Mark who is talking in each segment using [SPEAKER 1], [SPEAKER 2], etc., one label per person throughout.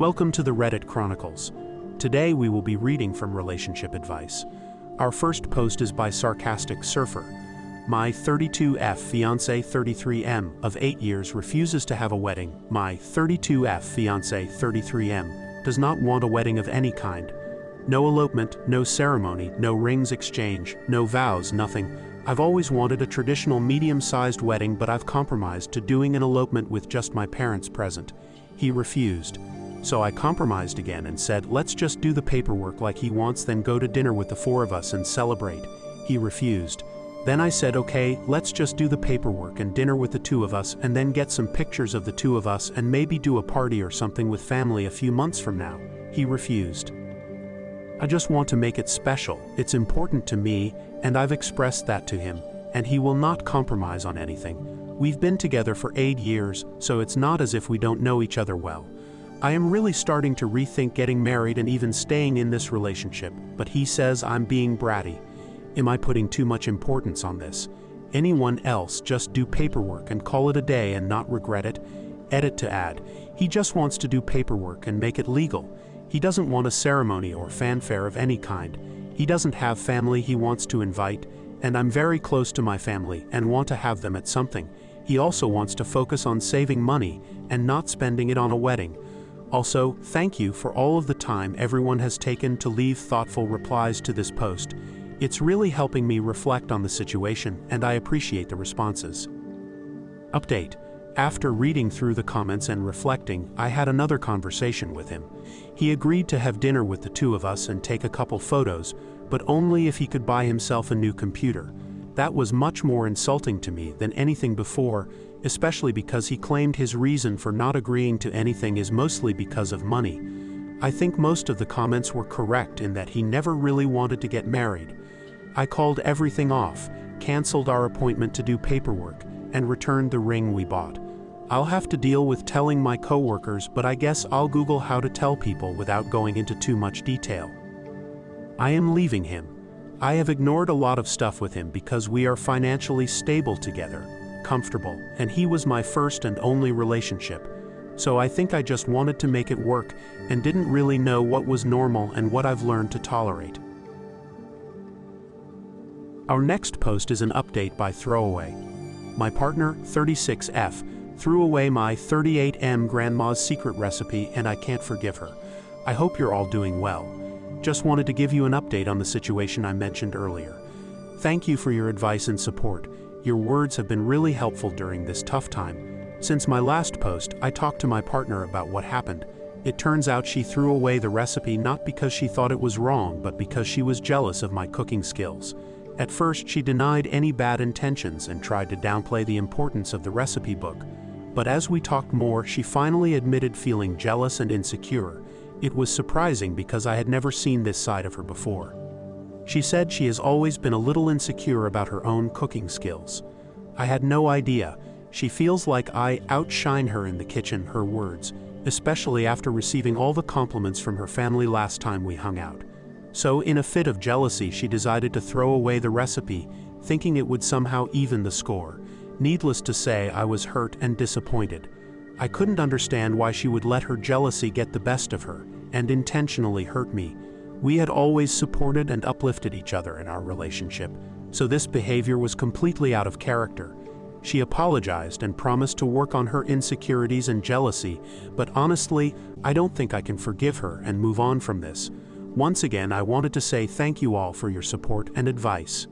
[SPEAKER 1] Welcome to the Reddit Chronicles. Today we will be reading from relationship advice. Our first post is by Sarcastic Surfer. My 32F fiance 33M of 8 years refuses to have a wedding. My 32F fiance 33M does not want a wedding of any kind. No elopement, no ceremony, no rings exchange, no vows, nothing. I've always wanted a traditional medium-sized wedding, but I've compromised to doing an elopement with just my parents present. He refused. So I compromised again and said, let's just do the paperwork like he wants, then go to dinner with the four of us and celebrate. He refused. Then I said, okay, let's just do the paperwork and dinner with the two of us, and then get some pictures of the two of us and maybe do a party or something with family a few months from now. He refused. I just want to make it special. It's important to me, and I've expressed that to him, and he will not compromise on anything. We've been together for 8 years, so it's not as if we don't know each other well. I am really starting to rethink getting married and even staying in this relationship, but he says I'm being bratty. Am I putting too much importance on this? Anyone else just do paperwork and call it a day and not regret it? Edit to add, he just wants to do paperwork and make it legal. He doesn't want a ceremony or fanfare of any kind. He doesn't have family he wants to invite, and I'm very close to my family and want to have them at something. He also wants to focus on saving money and not spending it on a wedding. Also, thank you for all of the time everyone has taken to leave thoughtful replies to this post. It's really helping me reflect on the situation, and I appreciate the responses. Update. After reading through the comments and reflecting, I had another conversation with him. He agreed to have dinner with the two of us and take a couple photos, but only if he could buy himself a new computer. That was much more insulting to me than anything before, especially because he claimed his reason for not agreeing to anything is mostly because of money. I think most of the comments were correct in that he never really wanted to get married. I called everything off, canceled our appointment to do paperwork, and returned the ring we bought. I'll have to deal with telling my coworkers, but I guess I'll Google how to tell people without going into too much detail. I am leaving him. I have ignored a lot of stuff with him because we are financially stable together, comfortable, and he was my first and only relationship. So I think I just wanted to make it work and didn't really know what was normal and what I've learned to tolerate. Our next post is an update by Throwaway. My partner, 36F, threw away my 38M grandma's secret recipe and I can't forgive her. I hope you're all doing well. Just wanted to give you an update on the situation I mentioned earlier. Thank you for your advice and support. Your words have been really helpful during this tough time. Since my last post, I talked to my partner about what happened. It turns out she threw away the recipe not because she thought it was wrong, but because she was jealous of my cooking skills. At first, she denied any bad intentions and tried to downplay the importance of the recipe book. But as we talked more, she finally admitted feeling jealous and insecure. It was surprising because I had never seen this side of her before. She said she has always been a little insecure about her own cooking skills. I had no idea. She feels like I outshine her in the kitchen, her words, especially after receiving all the compliments from her family last time we hung out. So in a fit of jealousy, she decided to throw away the recipe, thinking it would somehow even the score. Needless to say, I was hurt and disappointed. I couldn't understand why she would let her jealousy get the best of her and intentionally hurt me. We had always supported and uplifted each other in our relationship, so this behavior was completely out of character. She apologized and promised to work on her insecurities and jealousy, but honestly, I don't think I can forgive her and move on from this. Once again, I wanted to say thank you all for your support and advice.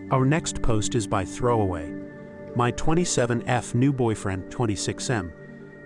[SPEAKER 1] Our next post is by Throwaway. My 27F new boyfriend, 26M,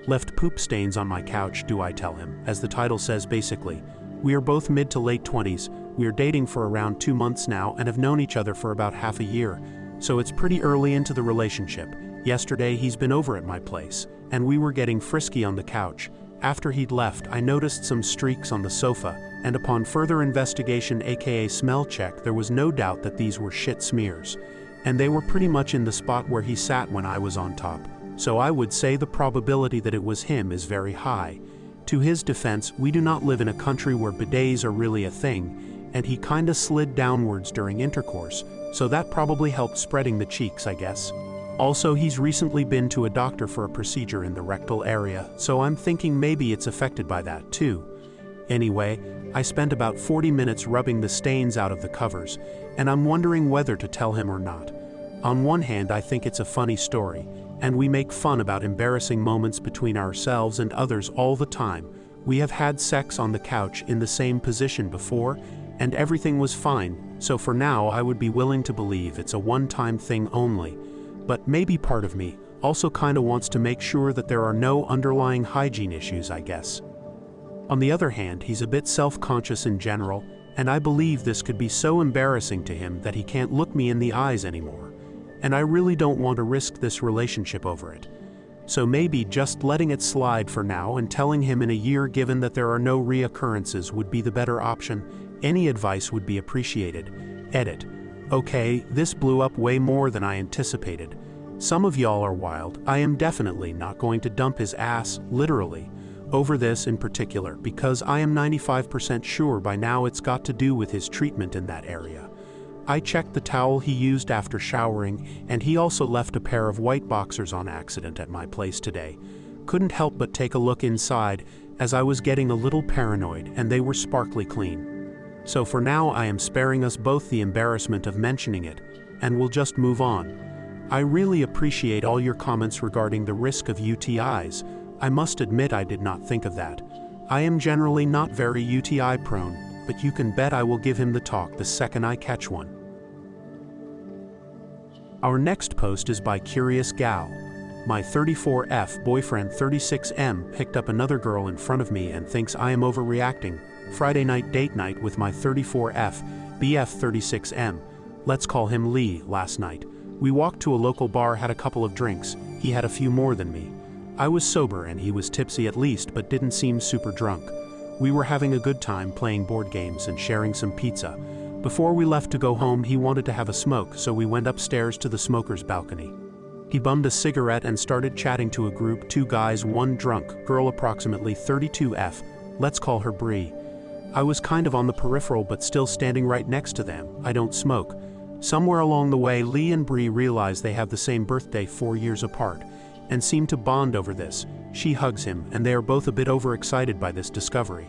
[SPEAKER 1] left poop stains on my couch, do I tell him, as the title says basically. We are both mid to late 20s, we are dating for around 2 months now and have known each other for about half a year, so it's pretty early into the relationship. Yesterday he's been over at my place, and we were getting frisky on the couch. After he'd left, I noticed some streaks on the sofa, and upon further investigation aka smell check, there was no doubt that these were shit smears. And they were pretty much in the spot where he sat when I was on top. So I would say the probability that it was him is very high. To his defense, we do not live in a country where bidets are really a thing, and he kinda slid downwards during intercourse, so that probably helped spreading the cheeks, I guess. Also, he's recently been to a doctor for a procedure in the rectal area, so I'm thinking maybe it's affected by that too. Anyway, I spent about 40 minutes rubbing the stains out of the covers, and I'm wondering whether to tell him or not. On one hand, I think it's a funny story, and we make fun about embarrassing moments between ourselves and others all the time. We have had sex on the couch in the same position before, and everything was fine, so for now I would be willing to believe it's a one-time thing only. But maybe part of me also kinda wants to make sure that there are no underlying hygiene issues, I guess. On the other hand, he's a bit self-conscious in general, and I believe this could be so embarrassing to him that he can't look me in the eyes anymore. And I really don't want to risk this relationship over it. So maybe just letting it slide for now and telling him in a year, given that there are no reoccurrences, would be the better option. Any advice would be appreciated. Edit. Okay, this blew up way more than I anticipated. Some of y'all are wild. I am definitely not going to dump his ass, literally, over this in particular, because I am 95% sure by now it's got to do with his treatment in that area. I checked the towel he used after showering, and he also left a pair of white boxers on accident at my place today. Couldn't help but take a look inside, as I was getting a little paranoid, and they were sparkly clean. So for now I am sparing us both the embarrassment of mentioning it, and we'll just move on. I really appreciate all your comments regarding the risk of UTIs. I must admit I did not think of that. I am generally not very UTI prone, but you can bet I will give him the talk the second I catch one. Our next post is by Curious Gal. My 34F boyfriend 36M picked up another girl in front of me and thinks I am overreacting. Friday night date night with my 34F, BF 36M. Let's call him Lee last night. We walked to a local bar, had a couple of drinks. He had a few more than me. I was sober and he was tipsy at least, but didn't seem super drunk. We were having a good time playing board games and sharing some pizza. Before we left to go home, he wanted to have a smoke, so we went upstairs to the smoker's balcony. He bummed a cigarette and started chatting to a group, 2 guys, 1 drunk girl approximately 32F. Let's call her Bree. I was kind of on the peripheral but still standing right next to them. I don't smoke. Somewhere along the way, Lee and Bree realize they have the same birthday 4 years apart, and seem to bond over this. She hugs him, and they are both a bit overexcited by this discovery.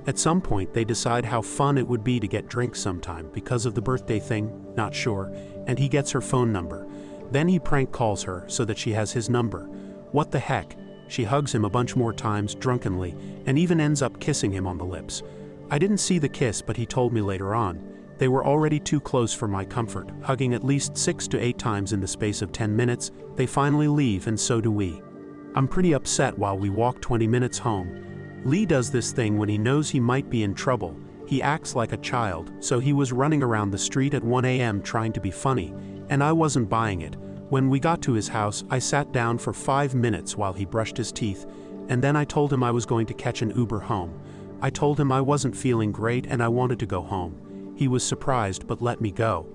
[SPEAKER 1] At some point, they decide how fun it would be to get drinks sometime because of the birthday thing, not sure, and he gets her phone number. Then he prank calls her so that she has his number. What the heck? She hugs him a bunch more times drunkenly, and even ends up kissing him on the lips. I didn't see the kiss, but he told me later on. They were already too close for my comfort, hugging at least 6 to 8 times in the space of 10 minutes. They finally leave, and so do we. I'm pretty upset while we walk 20 minutes home. Lee does this thing when he knows he might be in trouble. He acts like a child, so he was running around the street at 1 a.m. trying to be funny, and I wasn't buying it. When we got to his house, I sat down for 5 minutes while he brushed his teeth, and then I told him I was going to catch an Uber home. I told him I wasn't feeling great and I wanted to go home. He was surprised but let me go.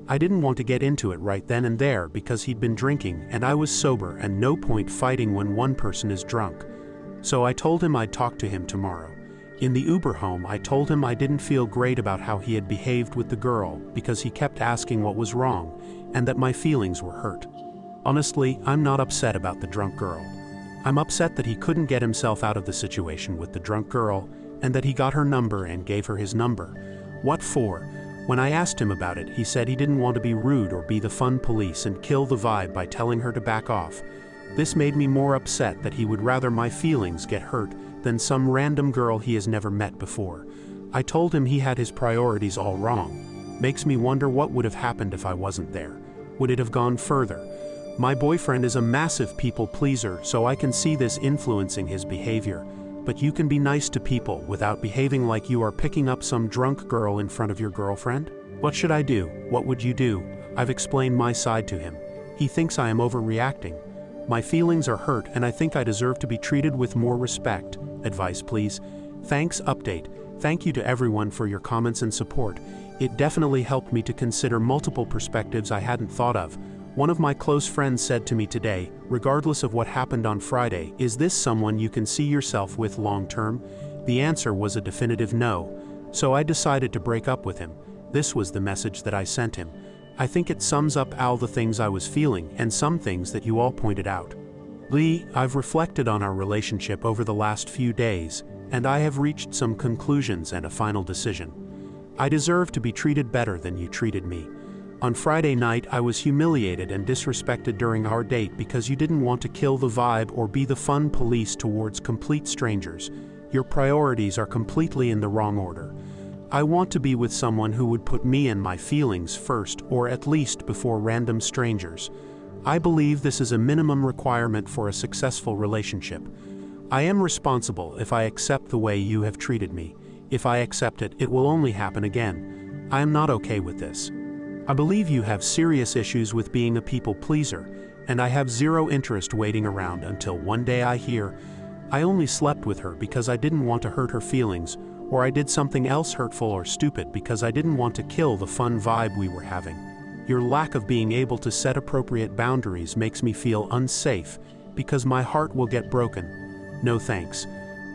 [SPEAKER 1] I didn't want to get into it right then and there because he'd been drinking and I was sober, and no point fighting when one person is drunk. So I told him I'd talk to him tomorrow. In the Uber home, I told him I didn't feel great about how he had behaved with the girl because he kept asking what was wrong, and that my feelings were hurt. Honestly, I'm not upset about the drunk girl. I'm upset that he couldn't get himself out of the situation with the drunk girl, and that he got her number and gave her his number. What for? When I asked him about it, he said he didn't want to be rude or be the fun police and kill the vibe by telling her to back off. This made me more upset that he would rather my feelings get hurt than some random girl he has never met before. I told him he had his priorities all wrong. Makes me wonder what would have happened if I wasn't there. Would it have gone further? My boyfriend is a massive people pleaser, so I can see this influencing his behavior. But you can be nice to people without behaving like you are picking up some drunk girl in front of your girlfriend? What should I do? What would you do? I've explained my side to him. He thinks I am overreacting. My feelings are hurt and I think I deserve to be treated with more respect. Advice, please. Thanks. Update. Thank you to everyone for your comments and support. It definitely helped me to consider multiple perspectives I hadn't thought of. One of my close friends said to me today, regardless of what happened on Friday, is this someone you can see yourself with long term? The answer was a definitive no. So I decided to break up with him. This was the message that I sent him. I think it sums up all the things I was feeling and some things that you all pointed out. Lee, I've reflected on our relationship over the last few days, and I have reached some conclusions and a final decision. I deserve to be treated better than you treated me. On Friday night, I was humiliated and disrespected during our date because you didn't want to kill the vibe or be the fun police towards complete strangers. Your priorities are completely in the wrong order. I want to be with someone who would put me and my feelings first, or at least before random strangers. I believe this is a minimum requirement for a successful relationship. I am responsible if I accept the way you have treated me. If I accept it, it will only happen again. I am not okay with this. I believe you have serious issues with being a people pleaser, and I have zero interest waiting around until one day I hear, I only slept with her because I didn't want to hurt her feelings, or I did something else hurtful or stupid because I didn't want to kill the fun vibe we were having. Your lack of being able to set appropriate boundaries makes me feel unsafe because my heart will get broken. No thanks.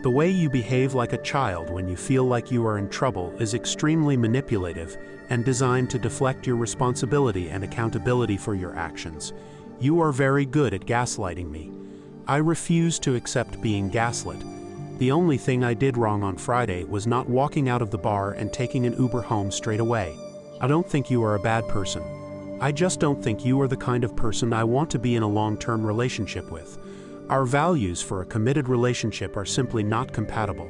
[SPEAKER 1] The way you behave like a child when you feel like you are in trouble is extremely manipulative and designed to deflect your responsibility and accountability for your actions. You are very good at gaslighting me. I refuse to accept being gaslit. The only thing I did wrong on Friday was not walking out of the bar and taking an Uber home straight away. I don't think you are a bad person. I just don't think you are the kind of person I want to be in a long-term relationship with. Our values for a committed relationship are simply not compatible.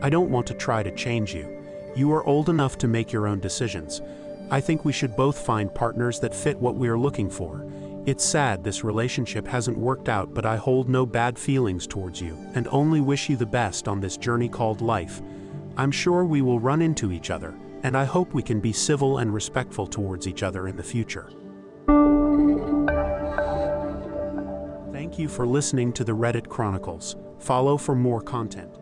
[SPEAKER 1] I don't want to try to change you. You are old enough to make your own decisions. I think we should both find partners that fit what we are looking for. It's sad this relationship hasn't worked out, but I hold no bad feelings towards you and only wish you the best on this journey called life. I'm sure we will run into each other, and I hope we can be civil and respectful towards each other in the future. Thank you for listening to the Reddit Chronicles. Follow for more content.